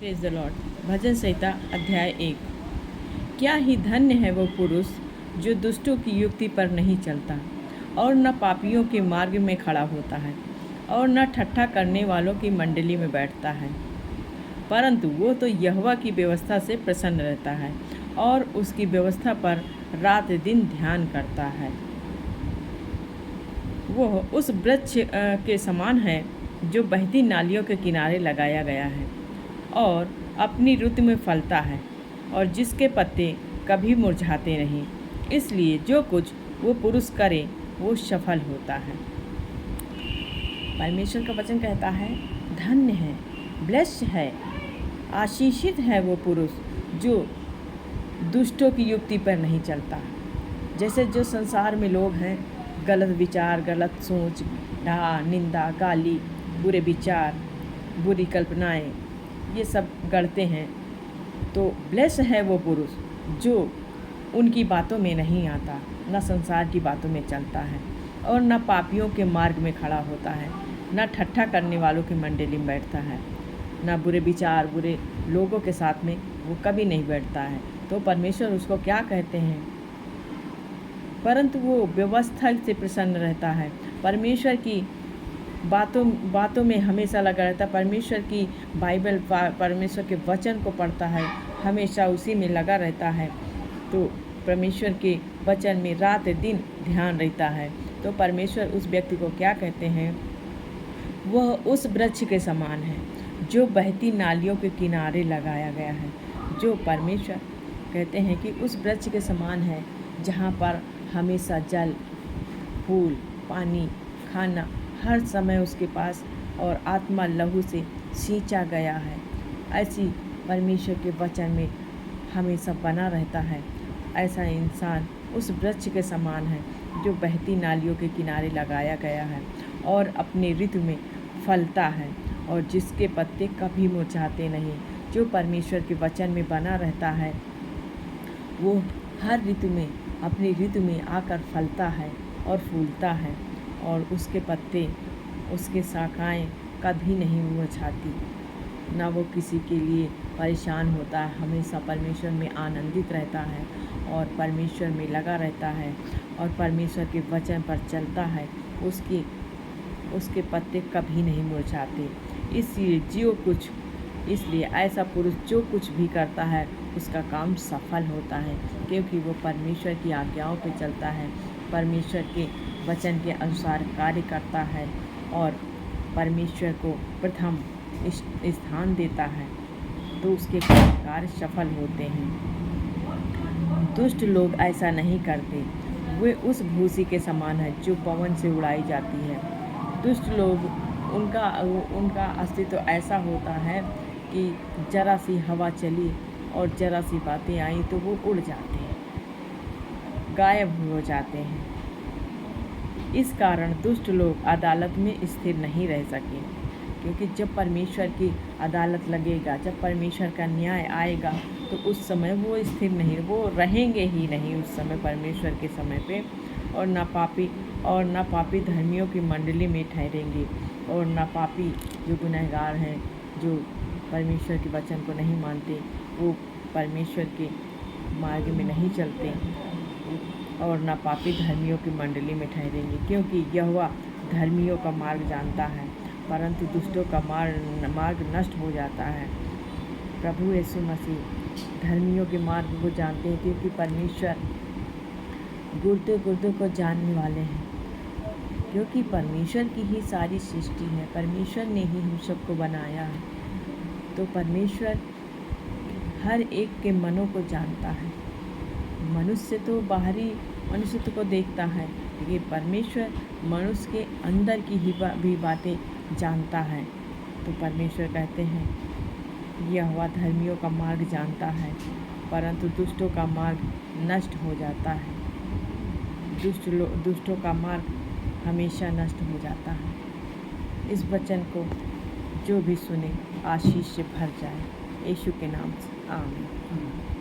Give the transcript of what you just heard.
Praise the lord. भजन संहिता अध्याय 1। क्या ही धन्य है वो पुरुष जो दुष्टों की युक्ति पर नहीं चलता और न पापियों के मार्ग में खड़ा होता है और न ठट्ठा करने वालों की मंडली में बैठता है, परंतु वो तो यहोवा की व्यवस्था से प्रसन्न रहता है और उसकी व्यवस्था पर रात दिन ध्यान करता है। वो उस वृक्ष के समान है जो बहती नालियों के किनारे लगाया गया है और अपनी ऋतु में फलता है और जिसके पत्ते कभी मुरझाते नहीं। इसलिए जो कुछ वो पुरुष करे वो सफल होता है। परमेश्वर का वचन कहता है, धन्य है, ब्लेस्ड है, आशीषित है वो पुरुष जो दुष्टों की युक्ति पर नहीं चलता। जैसे जो संसार में लोग हैं, गलत विचार, गलत सोच, निंदा, गाली, बुरे विचार, बुरी कल्पनाएं, ये सब गढ़ते हैं, तो ब्लेस है वो पुरुष जो उनकी बातों में नहीं आता, न संसार की बातों में चलता है और न पापियों के मार्ग में खड़ा होता है, न ठट्ठा करने वालों की मंडली में बैठता है, न बुरे विचार, बुरे लोगों के साथ में वो कभी नहीं बैठता है। तो परमेश्वर उसको क्या कहते हैं? परंतु वो व्यवस्था से प्रसन्न रहता है, परमेश्वर की बातों में हमेशा लगा रहता है, परमेश्वर की बाइबल, परमेश्वर के वचन को पढ़ता है, हमेशा उसी में लगा रहता है। तो परमेश्वर के वचन में रात दिन ध्यान रहता है। तो परमेश्वर उस व्यक्ति को क्या कहते हैं? वह उस वृक्ष के समान है जो बहती नालियों के किनारे लगाया गया है। जो परमेश्वर कहते हैं कि उस वृक्ष के समान है जहाँ पर हमेशा जल, फूल, पानी, खाना हर समय उसके पास और आत्मा लहू से सींचा गया है। ऐसी परमेश्वर के वचन में हमेशा बना रहता है। ऐसा इंसान उस वृक्ष के समान है जो बहती नालियों के किनारे लगाया गया है और अपने ऋतु में फलता है और जिसके पत्ते कभी मुरझाते नहीं। जो परमेश्वर के वचन में बना रहता है वो हर ऋतु में, अपनी ऋतु में आकर फलता है और फूलता है और उसके पत्ते, उसके शाखाएं कभी नहीं मुरझाती, ना वो किसी के लिए परेशान होता है। हमेशा परमेश्वर में आनंदित रहता है और परमेश्वर में लगा रहता है और परमेश्वर के वचन पर चलता है। उसके पत्ते कभी नहीं मुरझाते। इसलिए ऐसा पुरुष जो कुछ भी करता है उसका काम सफल होता है, क्योंकि वो परमेश्वर की आज्ञाओं पे चलता है, परमेश्वर के वचन के अनुसार कार्य करता है और परमेश्वर को प्रथम स्थान देता है, तो उसके कार्य सफल होते हैं। दुष्ट लोग ऐसा नहीं करते, वे उस भूसी के समान है जो पवन से उड़ाई जाती है। दुष्ट लोग, उनका अस्तित्व ऐसा होता है कि जरा सी हवा चली और जरा सी बातें आई तो वो उड़ जाते हैं, गायब हो जाते हैं। इस कारण दुष्ट लोग अदालत में स्थिर नहीं रह सके, क्योंकि जब परमेश्वर की अदालत लगेगा, जब परमेश्वर का न्याय आएगा तो उस समय वो स्थिर नहीं, वो रहेंगे ही नहीं उस समय, परमेश्वर के समय पे। और न पापी धर्मियों की मंडली में ठहरेंगे और न पापी जो गुनहगार हैं, जो परमेश्वर के वचन को नहीं मानते, वो परमेश्वर के मार्ग में नहीं चलते और न पापी धर्मियों की मंडली में ठहरेंगे, क्योंकि यहोवा धर्मियों का मार्ग जानता है परंतु दुष्टों का मार्ग नष्ट हो जाता है। प्रभु यीशु मसीह धर्मियों के मार्ग को जानते हैं, क्योंकि परमेश्वर गुर्दों को जानने वाले हैं, क्योंकि परमेश्वर की ही सारी सृष्टि है, परमेश्वर ने ही हम सबको बनाया है। तो परमेश्वर हर एक के मनों को जानता है। मनुष्य तो बाहरी मनुष्य को देखता है, लेकिन परमेश्वर मनुष्य के अंदर की भी बातें जानता है। तो परमेश्वर कहते हैं, यहोवा धर्मियों का मार्ग जानता है परंतु दुष्टों का मार्ग नष्ट हो जाता है। दुष्टों का मार्ग हमेशा नष्ट हो जाता है। इस वचन को जो भी सुने आशीष से भर जाए, यीशु के नाम से आमीन।